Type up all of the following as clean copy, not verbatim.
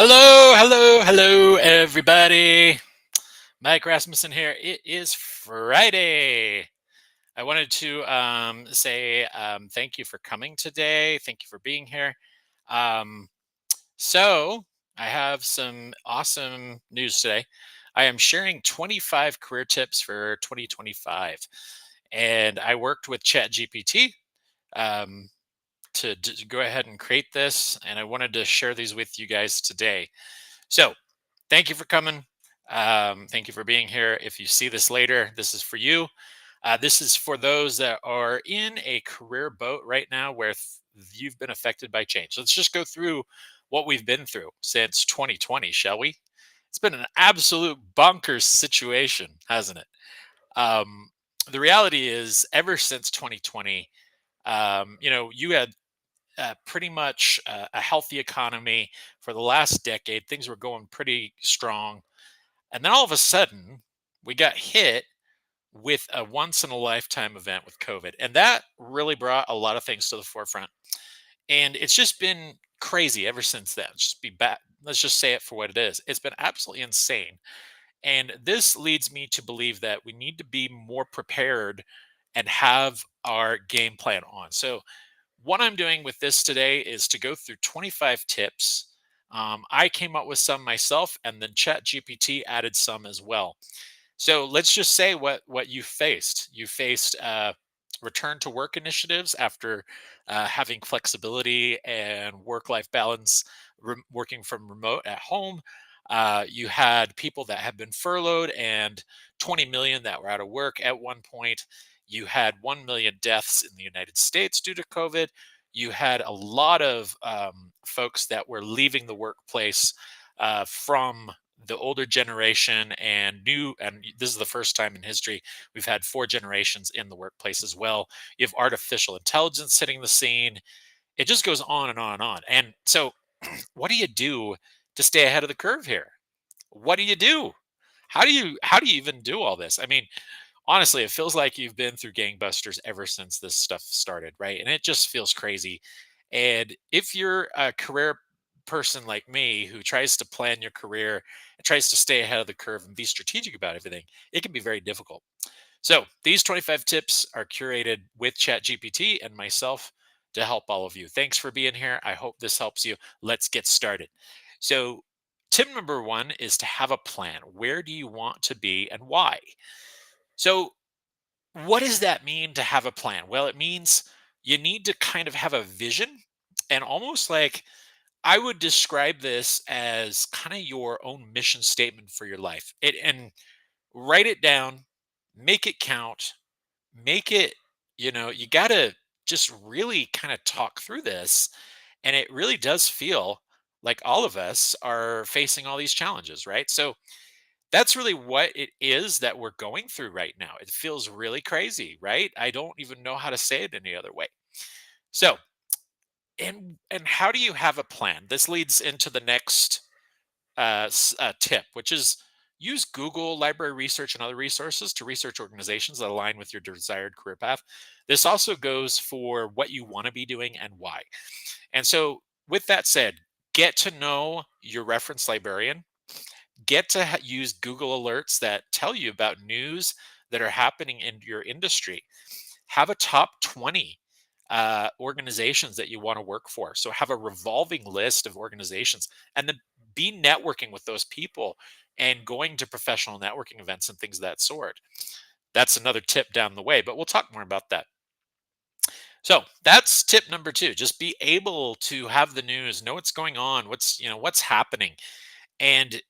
Hello, hello, hello, everybody. Mike Rasmussen here. It is Friday. I wanted to say thank you for coming today. Thank you for being here. Um, so, I have some awesome news today. I am sharing 25 career tips for 2025. And I worked with ChatGPT um, to go ahead and create this. And I wanted to share these with you guys today. So, thank you for coming. Thank you for being here. If you see this later, this is for you. This is for those that are in a career boat right now where you've been affected by change. Let's just go through what we've been through since 2020, shall we? It's been an absolute bonkers situation, hasn't it? Um, the reality is, ever since 2020, you had pretty much a healthy economy for the last decade. Things were going pretty strong. And then all of a sudden, we got hit with a once in a lifetime event with COVID. And that really brought a lot of things to the forefront. And it's just been crazy ever since then. Just be back. Let's just say it for what it is. It's been absolutely insane. And this leads me to believe that we need to be more prepared and have our game plan on. So, what I'm doing with this today is to go through 25 tips. I came up with some myself, and then ChatGPT added some as well. So let's just say what you faced. You faced return to work initiatives after having flexibility and work life balance, working from remote at home. You had people that had been furloughed and 20 million that were out of work at one point. You had 1 million deaths in the United States due to COVID. You had a lot of folks that were leaving the workplace from the older generation and new, and this is the first time in history we've had four generations in the workplace as well. You have artificial intelligence hitting the scene. It just goes on and on and on. And so what do you do to stay ahead of the curve here? What do you do? How do you even do all this? I mean, honestly, it feels like you've been through gangbusters ever since this stuff started, right? And it just feels crazy. And if you're a career person like me who tries to plan your career and tries to stay ahead of the curve and be strategic about everything, it can be very difficult. So, these 25 tips are curated with ChatGPT and myself to help all of you. Thanks for being here. I hope this helps you. Let's get started. So, tip number one is to have a plan. Where do you want to be and why? So, what does that mean to have a plan? Well, it means you need to kind of have a vision and almost like I would describe this as kind of your own mission statement for your life. It and write it down, make it count, make it, you got to just really kind of talk through this. And it really does feel like all of us are facing all these challenges, right? So that's really what it is that we're going through right now. It feels really crazy, right? I don't even know how to say it any other way. So, and how do you have a plan? This leads into the next tip, which is use Google, library research, and other resources to research organizations that align with your desired career path. This also goes for what you want to be doing and why. And so, with that said, get to know your reference librarian. Get to use Google alerts that tell you about news that are happening in your industry. Have a top 20 organizations that you want to work for. So have a revolving list of organizations and then be networking with those people and going to professional networking events and things of that sort. That's another tip down the way, but we'll talk more about that. So that's tip number two. Just be able to have the news, know what's going on, what's happening, and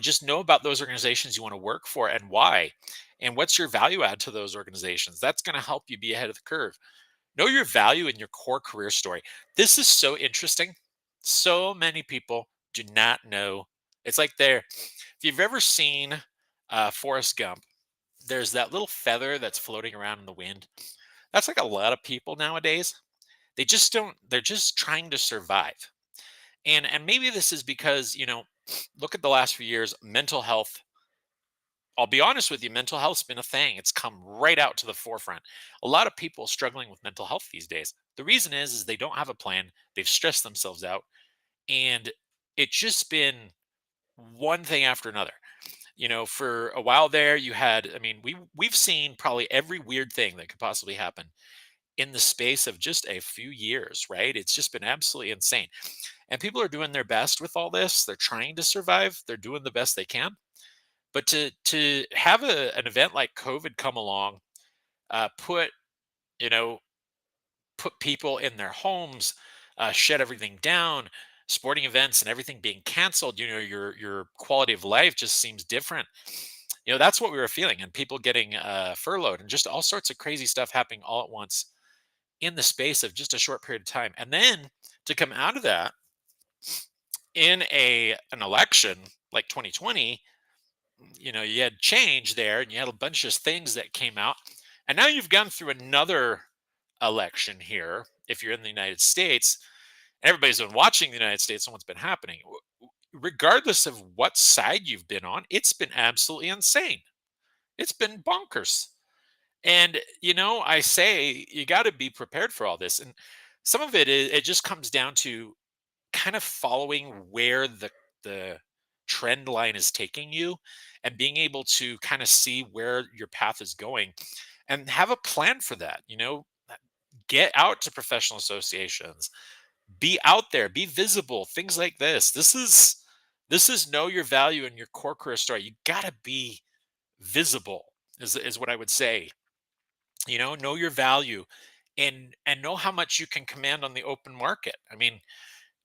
just know about those organizations you want to work for and why, and what's your value add to those organizations. That's going to help you be ahead of the curve. Know your value in your core career story. This is so interesting. So many people do not know. It's like if you've ever seen Forrest Gump, there's that little feather that's floating around in the wind. That's like a lot of people nowadays. They just don't, they're just trying to survive. And maybe this is because, look at the last few years, mental health. I'll be honest with you, mental health's been a thing. It's come right out to the forefront. A lot of people struggling with mental health these days. The reason is they don't have a plan. They've stressed themselves out, and it's just been one thing after another. For a while there, you had, I mean, we've seen probably every weird thing that could possibly happen in the space of just a few years, right? It's just been absolutely insane. And people are doing their best with all this. They're trying to survive. They're doing the best they can. But to have an event like COVID come along, put you know put people in their homes, shut everything down, sporting events and everything being canceled. Your quality of life just seems different. That's what we were feeling, and people getting furloughed, and just all sorts of crazy stuff happening all at once in the space of just a short period of time. And then to come out of that in an election like 2020, you had change there, and you had a bunch of things that came out, and now you've gone through another election here. If you're in the United States, and everybody's been watching the United States and what's been happening, regardless of what side you've been on, it's been absolutely insane. It's been bonkers. And I say you got to be prepared for all this. And some of it just comes down to kind of following where the trend line is taking you, and being able to kind of see where your path is going and have a plan for that. Get out to professional associations, be out there, be visible, things like this. This is know your value in your core career story. You got to be visible, is what I would say. Know your value, and know how much you can command on the open market. I mean,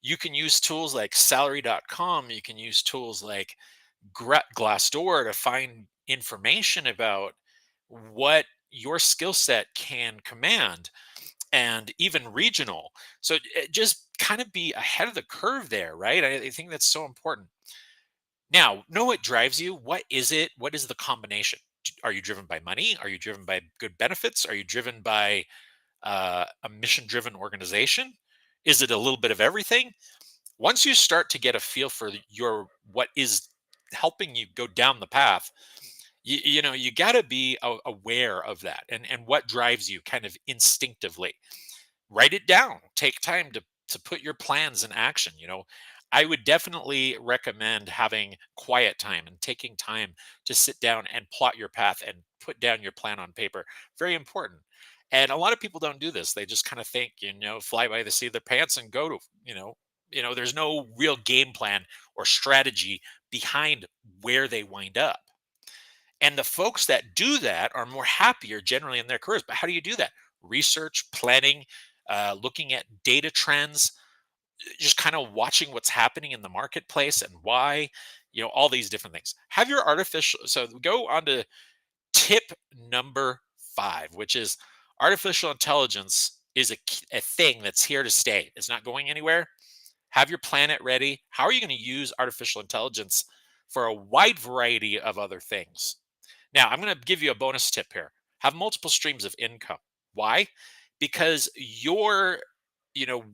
you can use tools like salary.com, you can use tools like Glassdoor to find information about what your skill set can command, and even regional. So just kind of be ahead of the curve there, right? I think that's so important. Now, know what drives you. What is it? What is the combination? Are you driven by money? Are you driven by good benefits? Are you driven by a mission driven organization? Is it a little bit of everything? Once you start to get a feel for your what is helping you go down the path, you got to be aware of that, and what drives you kind of instinctively. Write it down, take time to put your plans in action. I would definitely recommend having quiet time and taking time to sit down and plot your path and put down your plan on paper. Very important. And a lot of people don't do this. They just kind of think, fly by the seat of their pants and go to, there's no real game plan or strategy behind where they wind up. And the folks that do that are more happier generally in their careers. But how do you do that? Research, planning, looking at data trends, just kind of watching what's happening in the marketplace and why, all these different things. Have your artificial, so go on to tip number 5, which is artificial intelligence is a thing that's here to stay. It's not going anywhere. Have your planet ready. How are you going to use artificial intelligence for a wide variety of other things? Now, I'm going to give you a bonus tip here. Have multiple streams of income. Why? Because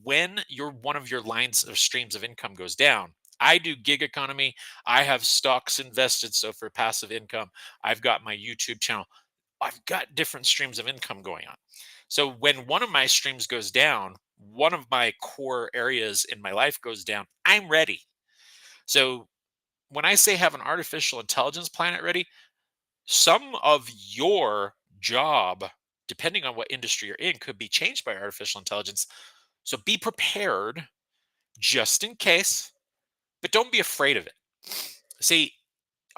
when one of your lines of streams of income goes down, I do gig economy. I have stocks invested. So for passive income, I've got my YouTube channel. I've got different streams of income going on. So when one of my streams goes down, one of my core areas in my life goes down, I'm ready. So when I say have an artificial intelligence planet ready, some of your job, depending on what industry you're in, could be changed by artificial intelligence. So be prepared just in case, but don't be afraid of it. See,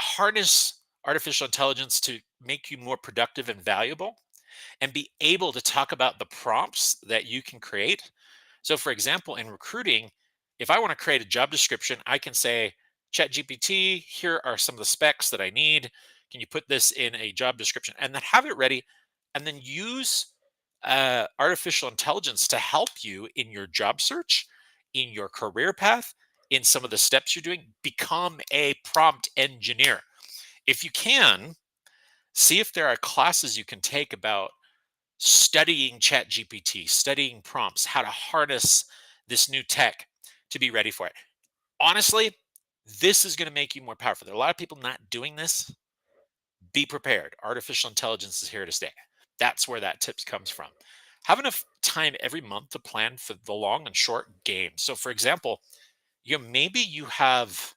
harness artificial intelligence to make you more productive and valuable, and be able to talk about the prompts that you can create. So, for example, in recruiting, if I want to create a job description, I can say, ChatGPT, here are some of the specs that I need. Can you put this in a job description? And then have it ready, and then use artificial intelligence to help you in your job search, in your career path, in some of the steps you're doing. Become a prompt engineer. If you can, see if there are classes you can take about studying ChatGPT, studying prompts, how to harness this new tech to be ready for it. Honestly, this is going to make you more powerful. There are a lot of people not doing this. Be prepared. Artificial intelligence is here to stay. That's where that tips comes from. Have enough time every month to plan for the long and short game. So, for example, maybe you have,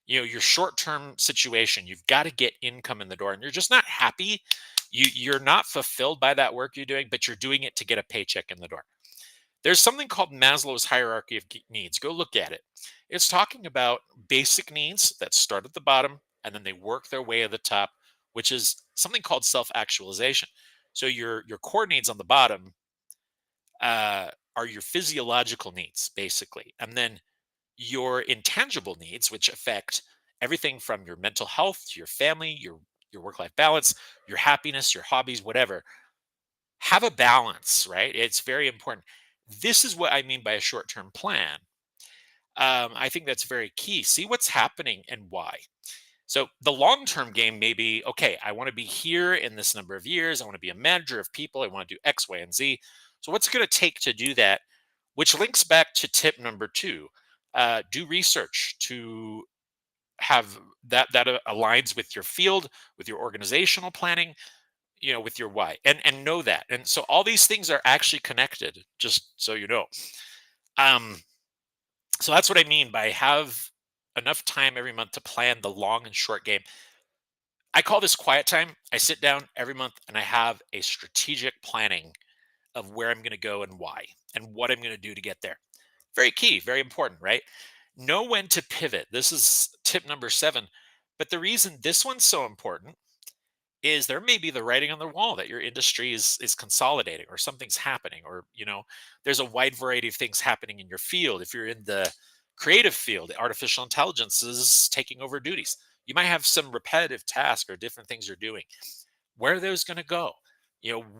your short-term situation. You've got to get income in the door and you're just not happy. You're not fulfilled by that work you're doing, but you're doing it to get a paycheck in the door. There's something called Maslow's hierarchy of needs. Go look at it. It's talking about basic needs that start at the bottom and then they work their way to the top, which is something called self-actualization. So your core needs on the bottom are your physiological needs, basically, and then your intangible needs, which affect everything from your mental health to your family, your work-life balance, your happiness, your hobbies, whatever. Have a balance, right? It's very important. This is what I mean by a short-term plan. I think that's very key. See what's happening and why. So the long-term game may be, okay, I want to be here in this number of years. I want to be a manager of people. I want to do X, Y, and Z. So what's it going to take to do that? Which links back to tip number two. Do research to have that aligns with your field, with your organizational planning, with your why, and know that. And so all these things are actually connected, just so you know. Um, so that's what I mean by have enough time every month to plan the long and short game. I call this quiet time. I sit down every month and I have a strategic planning of where I'm going to go and why and what I'm going to do to get there. Very key, very important, right? Know when to pivot. This is tip number 7. But the reason this one's so important is there may be the writing on the wall that your industry is consolidating or something's happening, or there's a wide variety of things happening in your field. If you're in the creative field, artificial intelligence is taking over duties. You might have some repetitive tasks or different things you're doing. Where are those going to go?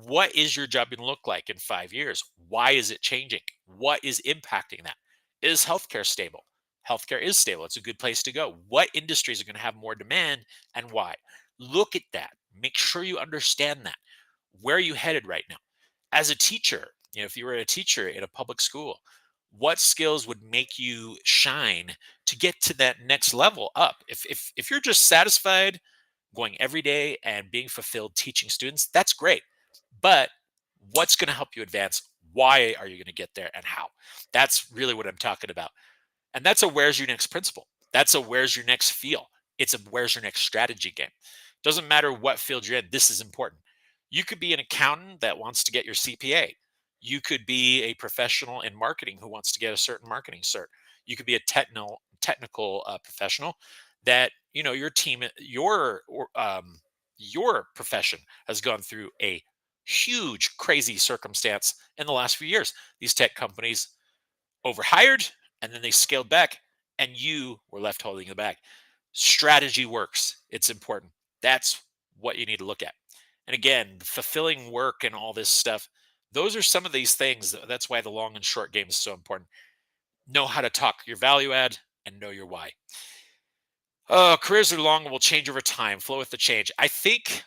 What is your job going to look like in 5 years? Why is it changing? What is impacting that? Is healthcare stable? Healthcare is stable. It's a good place to go. What industries are going to have more demand and why? Look at that. Make sure you understand that. Where are you headed right now? As a teacher, if you were a teacher in a public school, what skills would make you shine to get to that next level up? If you're just satisfied going every day and being fulfilled teaching students, that's great. But what's going to help you advance? Why are you going to get there and how? That's really what I'm talking about. And that's a where's your next principle. That's a where's your next feel. It's a where's your next strategy game. Doesn't matter what field you're in, this is important. You could be an accountant that wants to get your CPA. You could be a professional in marketing who wants to get a certain marketing cert. You could be a technical professional that your team, your profession has gone through a huge, crazy circumstance in the last few years. These tech companies overhired and then they scaled back and you were left holding the bag. Strategy works. It's important. That's what you need to look at. And again, fulfilling work and all this stuff, those are some of these things. That's why the long and short game is so important. Know how to talk your value add and know your why. Careers are long and will change over time. Flow with the change. I think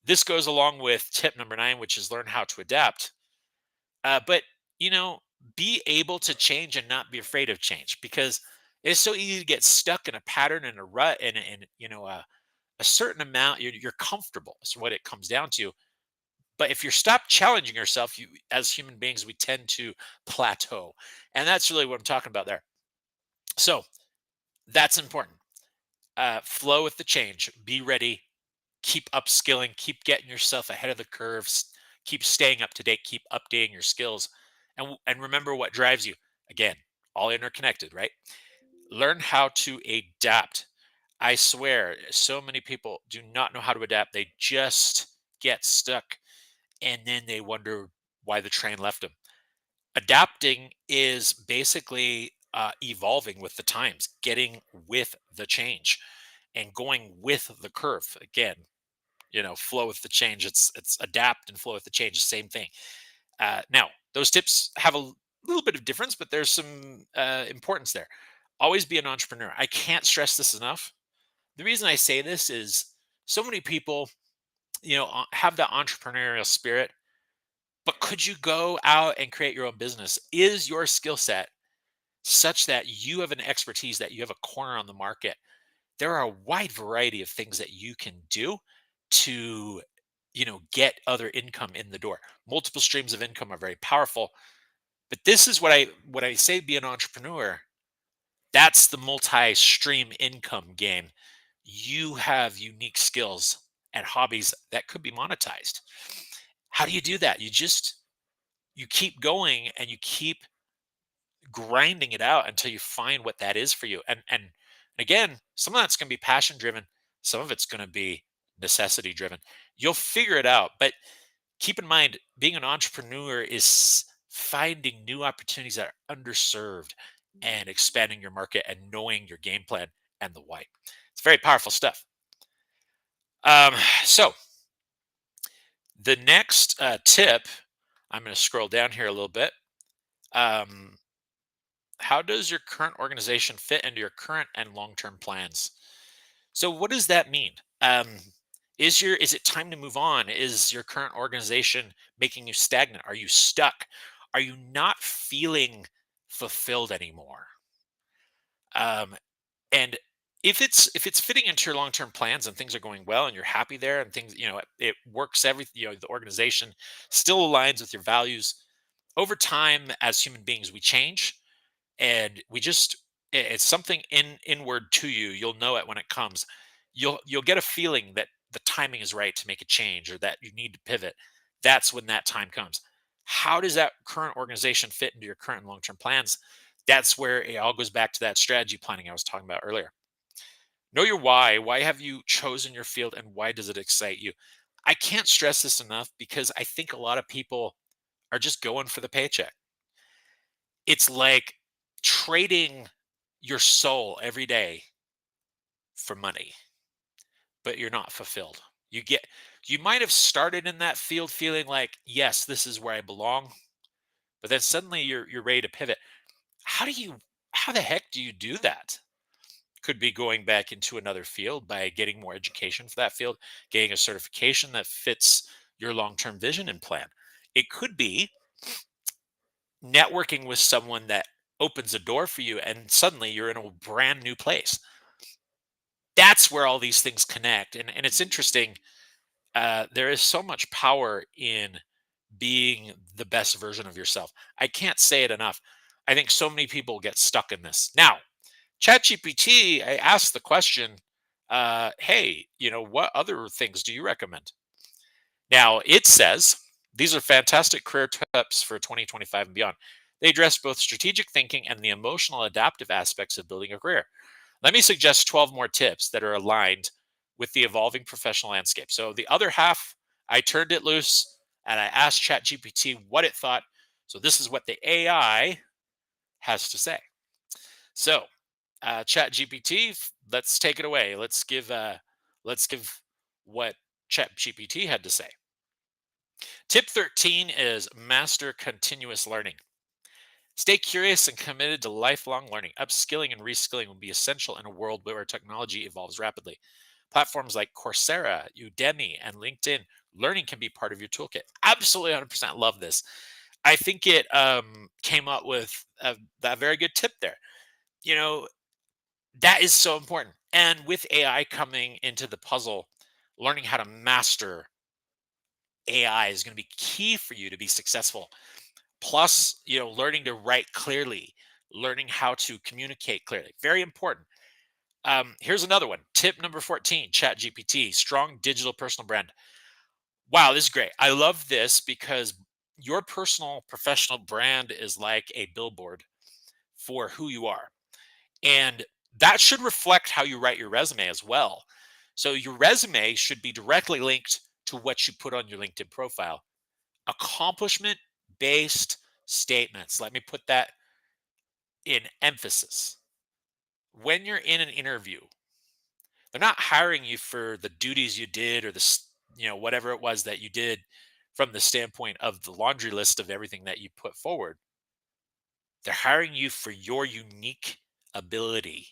this goes along with tip number 9, which is learn how to adapt. But you know, be able to change and not be afraid of change, because it's so easy to get stuck in a pattern and a rut and a certain amount. You're comfortable. Is what it comes down to. But if you stop challenging yourself, you as human beings, we tend to plateau, and that's really what I'm talking about there. So that's important. Flow with the change. Be ready. Keep upskilling. Keep getting yourself ahead of the curves. Keep staying up to date. Keep updating your skills, and remember what drives you. Again, all interconnected, right? Learn how to adapt. I swear, so many people do not know how to adapt. They just get stuck, and then they wonder why the train left them. Adapting is basically evolving with the times, getting with the change, and going with the curve. Again, flow with the change. It's adapt and flow with the change. Same thing. Now, those tips have a little bit of difference, but there's some importance there. Always be an entrepreneur. I can't stress this enough. The reason I say this is so many people, have that entrepreneurial spirit, but could you go out and create your own business? Is your skill set such that you have an expertise, that you have a corner on the market? There are a wide variety of things that you can do to get other income in the door. Multiple streams of income are very powerful, but this is what I say: be an entrepreneur. That's the multi-stream income game. You have unique skills and hobbies that could be monetized. How do you do that? You keep going and you keep grinding it out until you find what that is for you. And again, some of that's going to be passion driven, some of it's going to be necessity driven. You'll figure it out, but keep in mind being an entrepreneur is finding new opportunities that are underserved and expanding your market and knowing your game plan and the why. It's very powerful stuff. Um, so the next tip, I'm going to scroll down here a little bit. Um, how does your current organization fit into your current and long-term plans? So what does that mean? Is it time to move on? Is your current organization making you stagnant? Are you stuck? Are you not feeling fulfilled anymore? Um, and if it's fitting into your long-term plans and things are going well and you're happy there and things, it works, everything, the organization still aligns with your values. Over time, as human beings, we change, and it's something inward to you. You'll know it when it comes. You'll get a feeling that the timing is right to make a change or that you need to pivot. That's when that time comes. How does that current organization fit into your current long-term plans? That's where it all goes back to that strategy planning I was talking about earlier. Know your why have you chosen your field, and why does it excite you? I can't stress this enough because I think a lot of people are just going for the paycheck. It's like trading your soul every day for money, but you're not fulfilled. You might have started in that field feeling like, yes, this is where I belong, but then suddenly you're ready to pivot. How the heck do you do that? Could be going back into another field by getting more education for that field, getting a certification that fits your long-term vision and plan. It could be networking with someone that opens a door for you and suddenly you're in a brand new place. That's where all these things connect. And it's interesting. There is so much power in being the best version of yourself. I can't say it enough. I think so many people get stuck in this. Now, ChatGPT, I asked the question, hey, what other things do you recommend? Now, it says these are fantastic career tips for 2025 and beyond. They address both strategic thinking and the emotional adaptive aspects of building a career. Let me suggest 12 more tips that are aligned with the evolving professional landscape. So the other half, I turned it loose and I asked ChatGPT what it thought. So this is what the AI has to say. So, ChatGPT, let's take it away. Let's give what ChatGPT had to say. Tip 13 is master continuous learning. Stay curious and committed to lifelong learning. Upskilling and reskilling will be essential in a world where technology evolves rapidly. Platforms like Coursera, Udemy, and LinkedIn, learning can be part of your toolkit. Absolutely 100% love this. I think it came up with that very good tip there. You know, that is so important. And with AI coming into the puzzle, learning how to master AI is going to be key for you to be successful. Plus, learning to write clearly, learning how to communicate clearly. Very important. Here's another one. Tip number 14, ChatGPT, strong digital personal brand. Wow, this is great. I love this because your personal professional brand is like a billboard for who you are. And that should reflect how you write your resume as well. So your resume should be directly linked to what you put on your LinkedIn profile. Accomplishment based statements. Let me put that in emphasis. When you're in an interview, they're not hiring you for the duties you did or whatever it was that you did from the standpoint of the laundry list of everything that you put forward. They're hiring you for your unique ability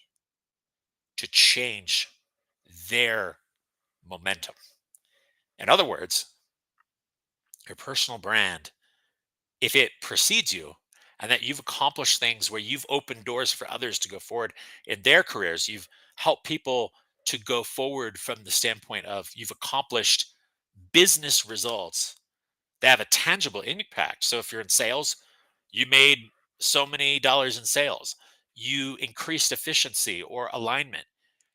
to change their momentum. In other words, your personal brand, if it precedes you and that you've accomplished things where you've opened doors for others to go forward in their careers, you've helped people to go forward from the standpoint of you've accomplished business results that have a tangible impact. So if you're in sales, you made so many dollars in sales. You increased efficiency or alignment.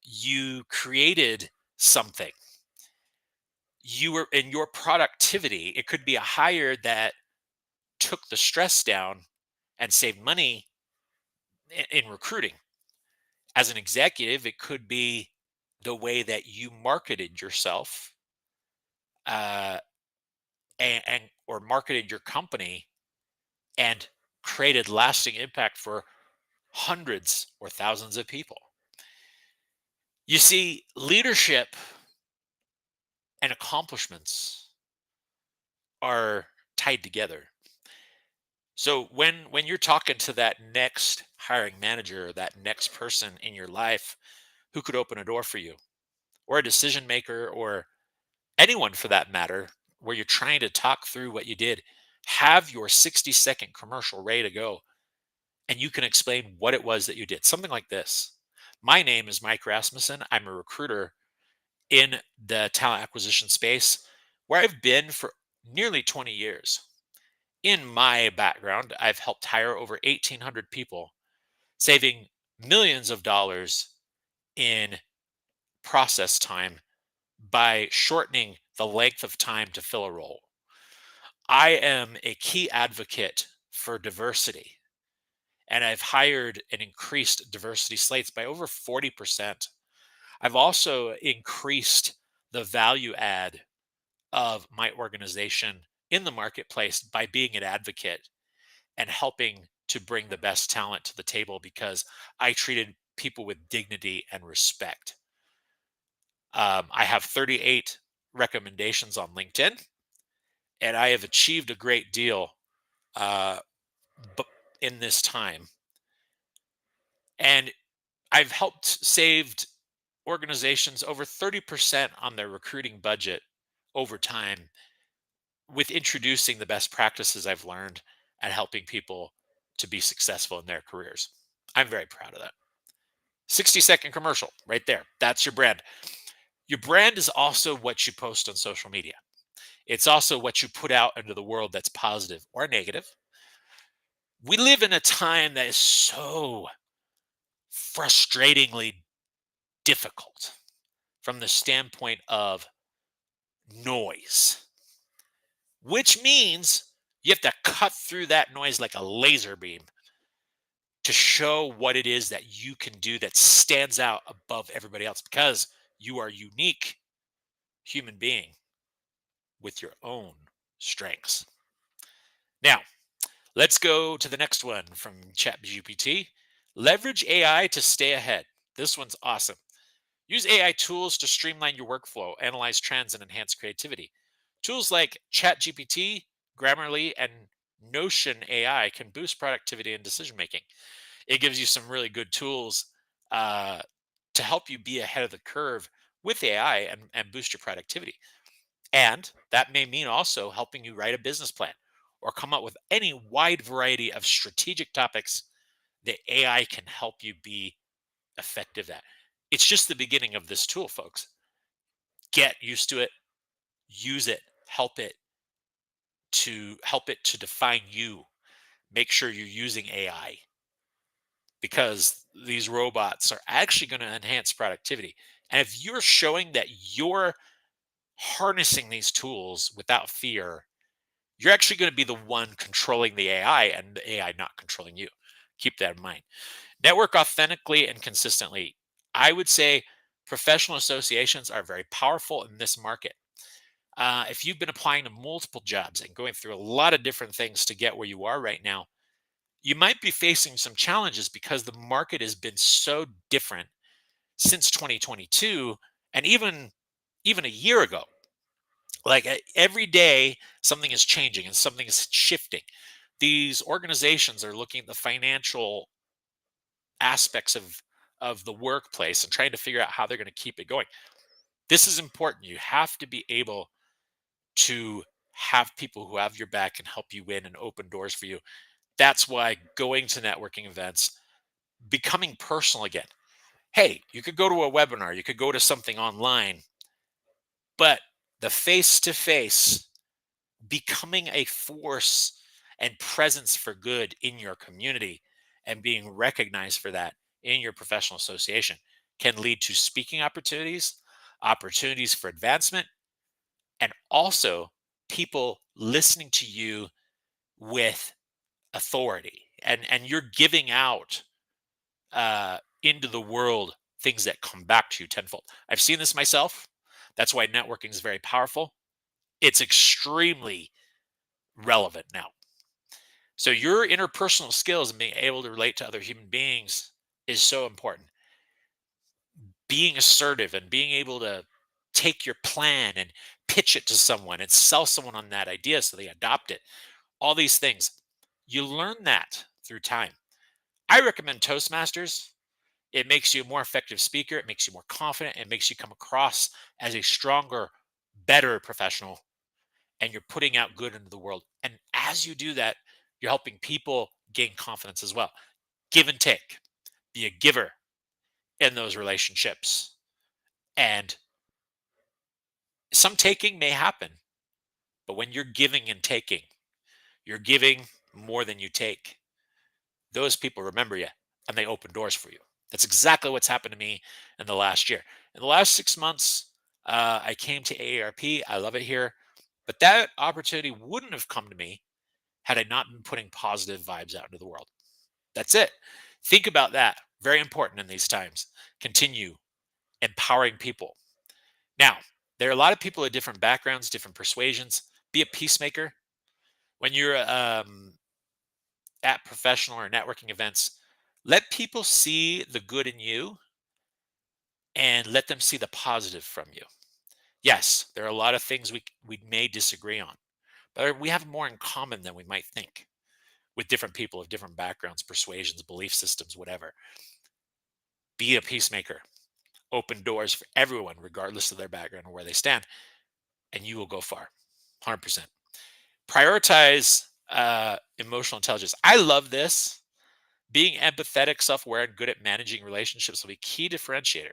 You created something. You were in your productivity. It could be a hire that took the stress down and saved money in recruiting. As an executive, it could be the way that you marketed yourself, uh, and or marketed your company and created lasting impact for hundreds or thousands of people. You see, leadership and accomplishments are tied together. So when you're talking to that next hiring manager, or that next person in your life who could open a door for you, or a decision maker, or anyone for that matter, where you're trying to talk through what you did, have your 60-second commercial ready to go, and you can explain what it was that you did. Something like this. My name is Mike Rasmussen. I'm a recruiter in the talent acquisition space where I've been for nearly 20 years. In my background, I've helped hire over 1,800 people, saving millions of dollars in process time by shortening the length of time to fill a role. I am a key advocate for diversity, and I've hired and increased diversity slates by over 40%. I've also increased the value add of my organization in the marketplace by being an advocate and helping to bring the best talent to the table because I treated people with dignity and respect. I have 38 recommendations on LinkedIn, and I have achieved a great deal uh, in this time. And I've helped saved organizations over 30% on their recruiting budget over time with introducing the best practices I've learned and helping people to be successful in their careers. I'm very proud of that. 60-second commercial right there. That's your brand. Your brand is also what you post on social media. It's also what you put out into the world that's positive or negative. We live in a time that is so frustratingly difficult from the standpoint of noise, which means you have to cut through that noise like a laser beam to show what it is that you can do that stands out above everybody else because you are a unique human being with your own strengths. Now, let's go to the next one from ChatGPT. Leverage AI to stay ahead. This one's awesome. Use AI tools to streamline your workflow, analyze trends, and enhance creativity. Tools like ChatGPT, Grammarly, and Notion AI can boost productivity and decision making. It gives you some really good tools uh, to help you be ahead of the curve with AI and boost your productivity. And that may mean also helping you write a business plan or come up with any wide variety of strategic topics that AI can help you be effective at. It's just the beginning of this tool, folks. Get used to it, use it, help it to define you. Make sure you're using AI because these robots are actually going to enhance productivity. And if you're showing that you're harnessing these tools without fear, you're actually going to be the one controlling the AI and the AI not controlling you. Keep that in mind. Network authentically and consistently. I would say professional associations are very powerful in this market. If you've been applying to multiple jobs and going through a lot of different things to get where you are right now, you might be facing some challenges because the market has been so different since 2022 and even a year ago. Like every day something is changing and something is shifting. These organizations are looking at the financial aspects of the workplace and trying to figure out how they're going to keep it going. This is important. You have to be able to have people who have your back and help you win and open doors for you. That's why going to networking events, becoming personal again. Hey, you could go to a webinar, you could go to something online, but the face to face, becoming a force and presence for good in your community and being recognized for that in your professional association can lead to speaking opportunities, opportunities for advancement, and also people listening to you with authority. And you're giving out into the world things that come back to you tenfold. I've seen this myself. That's why networking is very powerful. It's extremely relevant now. So your interpersonal skills and being able to relate to other human beings is so important. Being assertive and being able to take your plan and pitch it to someone and sell someone on that idea so they adopt it. All these things. You learn that through time. I recommend Toastmasters. It makes you a more effective speaker. It makes you more confident. It makes you come across as a stronger, better professional. And you're putting out good into the world. And as you do that, you're helping people gain confidence as well. Give and take. Be a giver in those relationships. And some taking may happen, but when you're giving and taking, you're giving more than you take. Those people remember you and they open doors for you. That's exactly what's happened to me in the last year. In the last 6 months, I came to AARP. I love it here. But that opportunity wouldn't have come to me had I not been putting positive vibes out into the world. That's it. Think about that. Very important in these times. Continue empowering people. Now, there are a lot of people of different backgrounds, different persuasions. Be a peacemaker. When you're at professional or networking events, let people see the good in you and let them see the positive from you. Yes, there are a lot of things we may disagree on, but we have more in common than we might think with different people of different backgrounds, persuasions, belief systems, whatever. Be a peacemaker. Open doors for everyone, regardless of their background or where they stand, and you will go far. 100%. Prioritize emotional intelligence. I love this. Being empathetic, self-aware, and good at managing relationships will be key differentiator.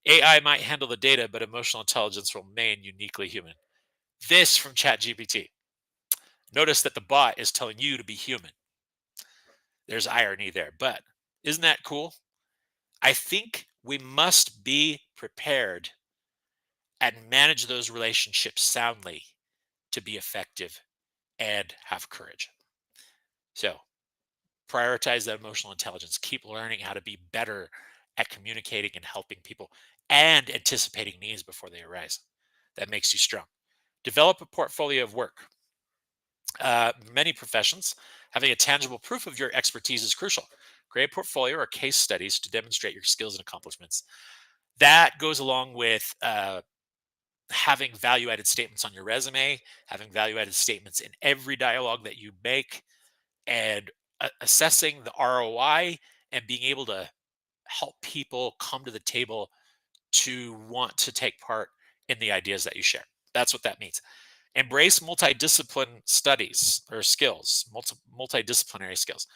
AI might handle the data, but emotional intelligence will remain uniquely human. This from ChatGPT. Notice that the bot is telling you to be human. There's irony there, but isn't that cool? I think we must be prepared and manage those relationships soundly to be effective and have courage. So prioritize that emotional intelligence. Keep learning how to be better at communicating and helping people and anticipating needs before they arise. That makes you strong. Develop a portfolio of work. Many professions, having a tangible proof of your expertise is crucial. Create a portfolio or case studies to demonstrate your skills and accomplishments. That goes along with having value added statements on your resume, having value added statements in every dialogue that you make, and assessing the ROI and being able to help people come to the table to want to take part in the ideas that you share. That's what that means. Embrace multidiscipline studies or skills, multidisciplinary skills.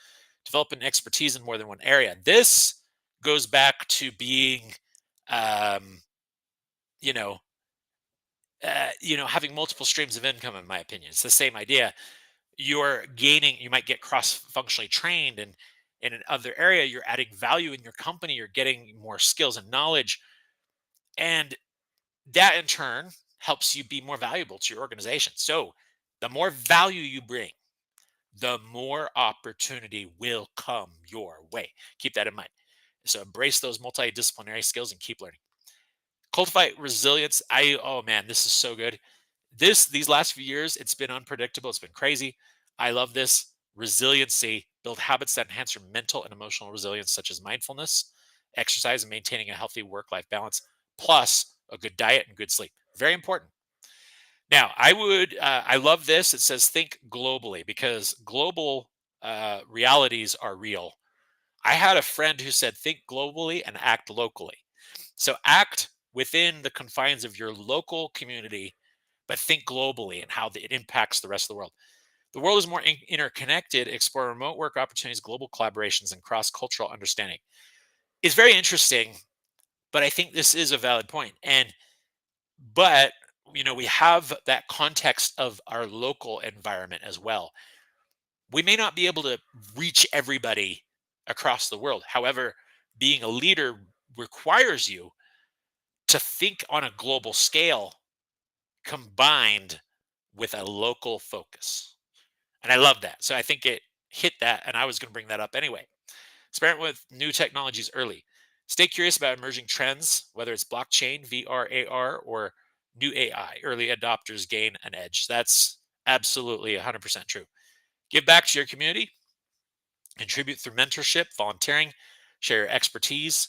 Develop an expertise in more than one area. This goes back to being, um, you know, having multiple streams of income. In my opinion, it's the same idea. You're gaining. You might get cross-functionally trained, and in another area, you're adding value in your company. You're getting more skills and knowledge, and that in turn helps you be more valuable to your organization. So, the more value you bring, the more opportunity will come your way. Keep that in mind. So embrace those multidisciplinary skills and keep learning. Cultivate resilience. Oh man, this is so good. These last few years, it's been unpredictable. It's been crazy. I love this. Resiliency. Build habits that enhance your mental and emotional resilience, such as mindfulness, exercise, and maintaining a healthy work-life balance, plus a good diet and good sleep. Very important. Now, I love this. It says think globally because global realities are real. I had a friend who said think globally and act locally. So act within the confines of your local community, but think globally and how it impacts the rest of the world. The world is more interconnected. Explore remote work opportunities, global collaborations, and cross cultural understanding. It's very interesting, but I think this is a valid point. But we have that context of our local environment as well. We may not be able to reach everybody across the world. However, being a leader requires you to think on a global scale combined with a local focus. And I love that. So I think it hit that. And I was going to bring that up anyway. Experiment with new technologies early. Stay curious about emerging trends, whether it's blockchain, VR, AR, or new AI. Early adopters gain an edge. That's absolutely 100% true. Give back to your community, contribute through mentorship, volunteering, share your expertise.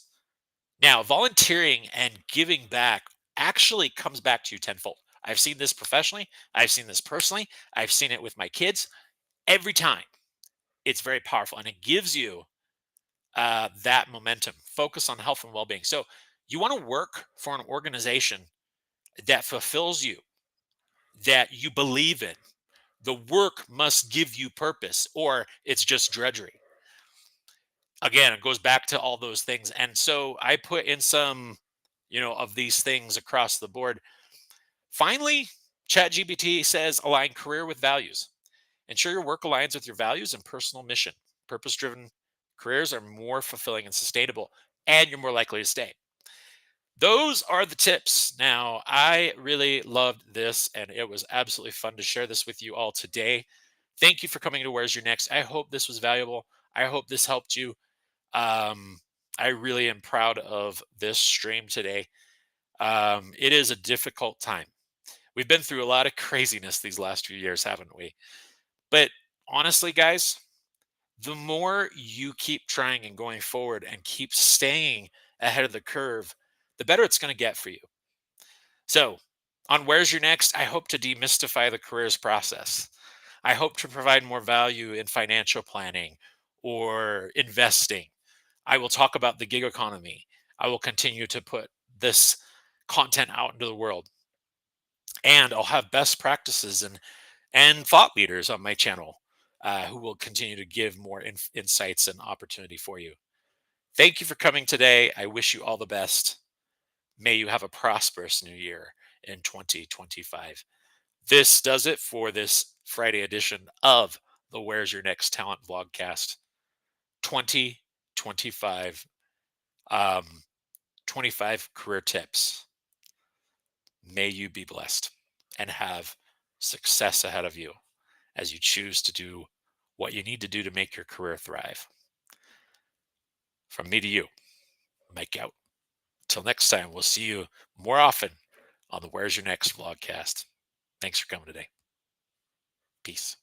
Now, volunteering and giving back actually comes back to you tenfold. I've seen this professionally, I've seen this personally, I've seen it with my kids. Every time, it's very powerful and it gives you that momentum. Focus on health and well being. So, you want to work for an organization that fulfills you, that you believe in. The work must give you purpose, or it's just drudgery. Again, it goes back to all those things. And so I put in some, of these things across the board. Finally, ChatGPT says align career with values. Ensure your work aligns with your values and personal mission. Purpose driven careers are more fulfilling and sustainable, and you're more likely to stay. Those are the tips. Now, I really loved this, and it was absolutely fun to share this with you all today. Thank you for coming to Where's Your Next. I hope this was valuable. I hope this helped you. Um, I really am proud of this stream today. It is a difficult time. We've been through a lot of craziness these last few years, haven't we? But honestly, guys, the more you keep trying and going forward and keep staying ahead of the curve, the better it's going to get for you. So, on Where's Your Next, I hope to demystify the careers process. I hope to provide more value in financial planning or investing. I will talk about the gig economy. I will continue to put this content out into the world. And I'll have best practices and thought leaders on my channel who will continue to give more insights and opportunity for you. Thank you for coming today. I wish you all the best. May you have a prosperous new year in 2025. This does it for this Friday edition of the Where's Your Next Talent Vlogcast 2025. 25 career tips. May you be blessed and have success ahead of you as you choose to do what you need to do to make your career thrive. From me to you, Mike out. Till next time, we'll see you more often on the Where's Your Next Vlogcast. Thanks for coming today. Peace.